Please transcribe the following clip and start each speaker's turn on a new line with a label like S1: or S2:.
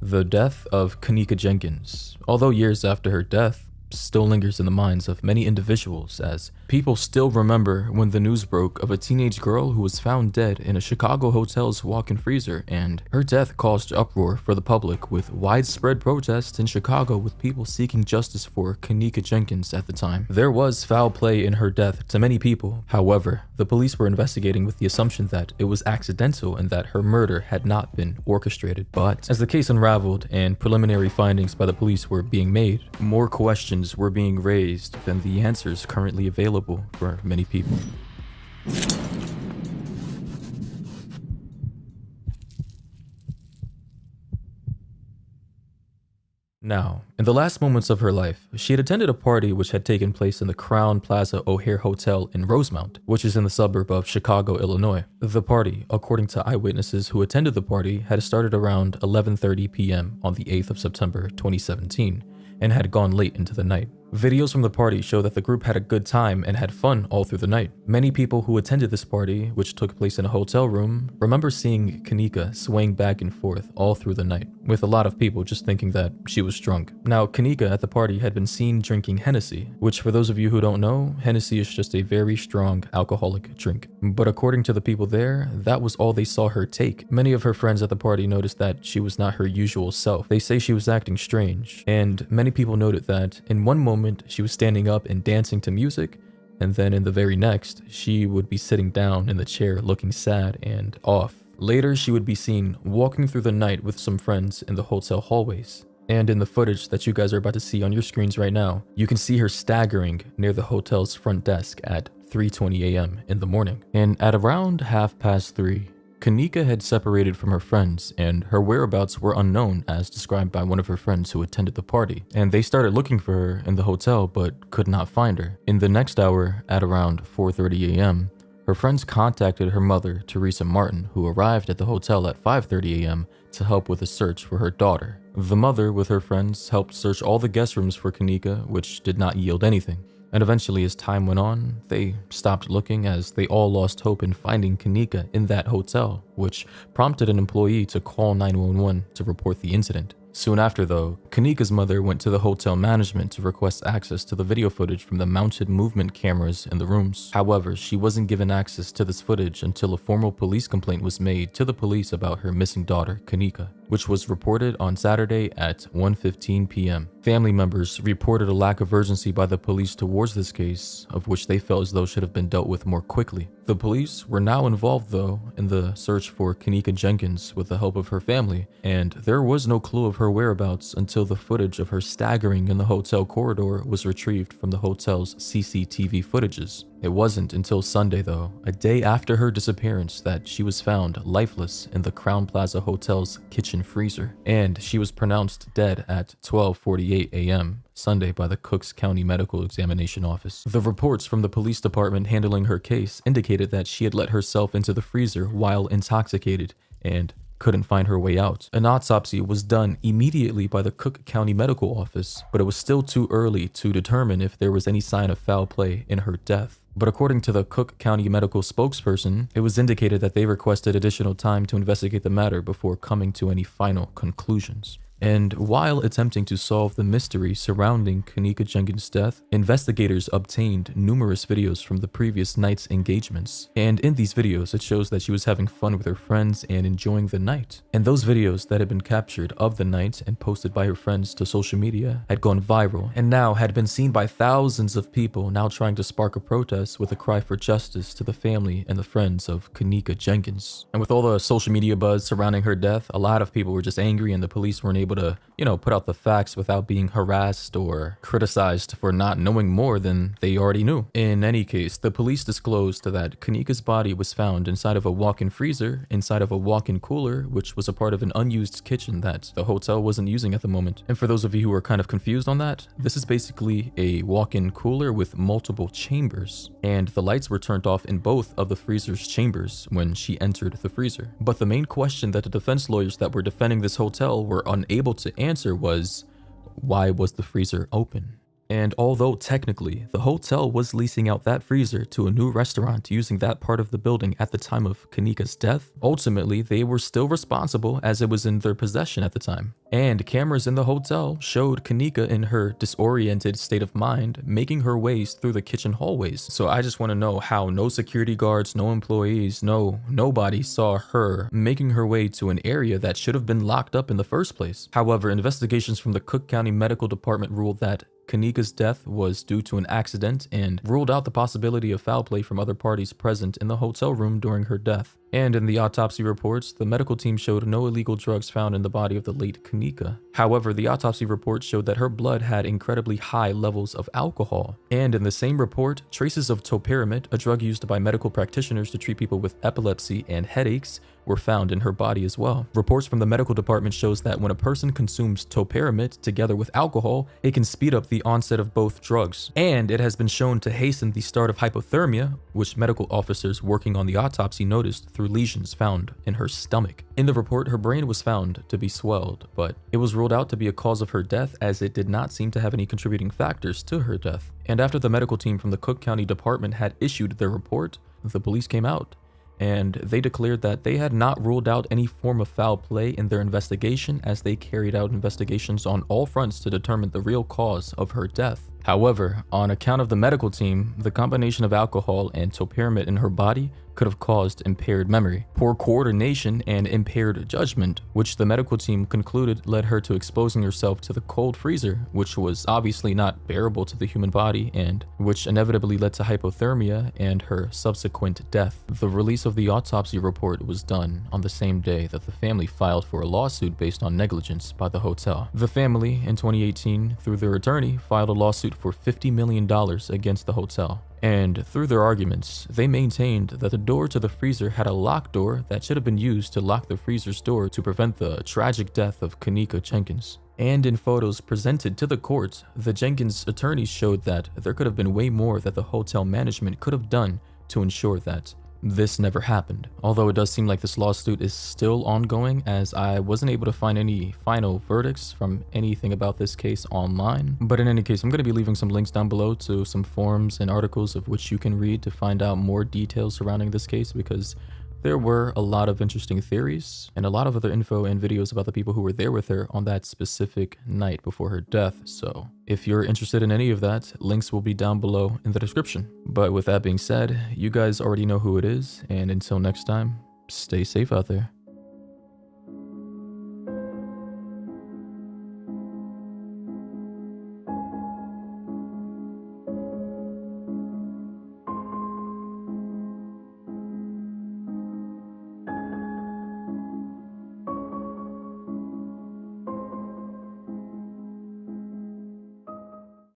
S1: The death of Kenneka Jenkins, although years after her death, still lingers in the minds of many individuals as people still remember when the news broke of a teenage girl who was found dead in a Chicago hotel's walk-in freezer, and her death caused uproar for the public with widespread protests in Chicago with people seeking justice for Kenneka Jenkins at the time. There was foul play in her death to many people. However, the police were investigating with the assumption that it was accidental and that her murder had not been orchestrated. But as the case unraveled and preliminary findings by the police were being made, more questions were being raised than the answers currently available for many people. Now, in the last moments of her life, she had attended a party which had taken place in the Crown Plaza O'Hare Hotel in Rosemount, which is in the suburb of Chicago, Illinois. The party, according to eyewitnesses who attended the party, had started around 11:30 p.m. on the 8th of September 2017 and had gone late into the night. Videos from the party show that the group had a good time and had fun all through the night. Many people who attended this party, which took place in a hotel room, remember seeing Kenneka swaying back and forth all through the night, with a lot of people just thinking that she was drunk. Now, Kenneka at the party had been seen drinking Hennessy, which for those of you who don't know, Hennessy is just a very strong alcoholic drink. But according to the people there, that was all they saw her take. Many of her friends at the party noticed that she was not her usual self. They say she was acting strange, and many people noted that in one moment she was standing up and dancing to music, and then in the very next, she would be sitting down in the chair looking sad and off. Later, she would be seen walking through the night with some friends in the hotel hallways. And in the footage that you guys are about to see on your screens right now, you can see her staggering near the hotel's front desk at 3:20 a.m. in the morning. And at around 3:30, Kenneka had separated from her friends, and her whereabouts were unknown as described by one of her friends who attended the party. And they started looking for her in the hotel but could not find her. In the next hour, at around 4:30 a.m., her friends contacted her mother, Teresa Martin, who arrived at the hotel at 5:30 a.m. to help with a search for her daughter. The mother, with her friends, helped search all the guest rooms for Kenneka, which did not yield anything. And eventually, as time went on, they stopped looking as they all lost hope in finding Kenneka in that hotel, which prompted an employee to call 911 to report the incident. Soon after, though, Kenneka's mother went to the hotel management to request access to the video footage from the mounted movement cameras in the rooms. However, she wasn't given access to this footage until a formal police complaint was made to the police about her missing daughter, Kenneka, which was reported on Saturday at 1:15 p.m. Family members reported a lack of urgency by the police towards this case, of which they felt as though should have been dealt with more quickly. The police were now involved, though, in the search for Kenneka Jenkins with the help of her family, and there was no clue of her whereabouts until the footage of her staggering in the hotel corridor was retrieved from the hotel's CCTV footages. It wasn't until Sunday, though, a day after her disappearance, that she was found lifeless in the Crown Plaza Hotel's kitchen freezer, and she was pronounced dead at 12:48 a.m. Sunday by the Cooks County Medical Examination Office. The reports from the police department handling her case indicated that she had let herself into the freezer while intoxicated and couldn't find her way out. An autopsy was done immediately by the Cook County Medical Office, but it was still too early to determine if there was any sign of foul play in her death. But according to the Cook County medical spokesperson, it was indicated that they requested additional time to investigate the matter before coming to any final conclusions. And while attempting to solve the mystery surrounding Kenneka Jenkins' death, investigators obtained numerous videos from the previous night's engagements. And in these videos, it shows that she was having fun with her friends and enjoying the night. And those videos that had been captured of the night and posted by her friends to social media had gone viral, and now had been seen by thousands of people, now trying to spark a protest with a cry for justice to the family and the friends of Kenneka Jenkins. And with all the social media buzz surrounding her death, a lot of people were just angry, and the police weren't able to, put out the facts without being harassed or criticized for not knowing more than they already knew. In any case, the police disclosed that Kenneka's body was found inside of a walk-in freezer, inside of a walk-in cooler, which was a part of an unused kitchen that the hotel wasn't using at the moment. And for those of you who are kind of confused on that, this is basically a walk-in cooler with multiple chambers, and the lights were turned off in both of the freezer's chambers when she entered the freezer. But the main question that the defense lawyers that were defending this hotel were unable to answer was, why was the freezer open? And although technically the hotel was leasing out that freezer to a new restaurant using that part of the building at the time of Kenneka's death, ultimately they were still responsible as it was in their possession at the time. And cameras in the hotel showed Kenneka in her disoriented state of mind making her ways through the kitchen hallways. So I just want to know how no security guards, no employees, nobody saw her making her way to an area that should have been locked up in the first place. However, investigations from the Cook County Medical Department ruled that Kenneka's death was due to an accident and ruled out the possibility of foul play from other parties present in the hotel room during her death. And in the autopsy reports, the medical team showed no illegal drugs found in the body of the late Kenneka. However, the autopsy report showed that her blood had incredibly high levels of alcohol. And in the same report, traces of topiramate, a drug used by medical practitioners to treat people with epilepsy and headaches, were found in her body as well. Reports from the medical department shows that when a person consumes topiramate together with alcohol, it can speed up the onset of both drugs. And it has been shown to hasten the start of hypothermia, which medical officers working on the autopsy noticed through lesions found in her stomach. In the report, her brain was found to be swelled, but it was ruled out to be a cause of her death as it did not seem to have any contributing factors to her death. And after the medical team from the Cook County Department had issued their report, the police came out and they declared that they had not ruled out any form of foul play in their investigation as they carried out investigations on all fronts to determine the real cause of her death. However, on account of the medical team, the combination of alcohol and topiramate in her body could have caused impaired memory, poor coordination, and impaired judgment, which the medical team concluded led her to exposing herself to the cold freezer, which was obviously not bearable to the human body and which inevitably led to hypothermia and her subsequent death. The release of the autopsy report was done on the same day that the family filed for a lawsuit based on negligence by the hotel. The family, in 2018, through their attorney, filed a lawsuit for $50 million against the hotel. And through their arguments, they maintained that the door to the freezer had a lock door that should have been used to lock the freezer's door to prevent the tragic death of Kenneka Jenkins. And in photos presented to the court, the Jenkins attorneys showed that there could have been way more that the hotel management could have done to ensure that this never happened. Although it does seem like this lawsuit is still ongoing, as I wasn't able to find any final verdicts from anything about this case online. But in any case, I'm going to be leaving some links down below to some forums and articles of which you can read to find out more details surrounding this case, because there were a lot of interesting theories and a lot of other info and videos about the people who were there with her on that specific night before her death. So if you're interested in any of that, links will be down below in the description. But with that being said, you guys already know who it is, and until next time, stay safe out there.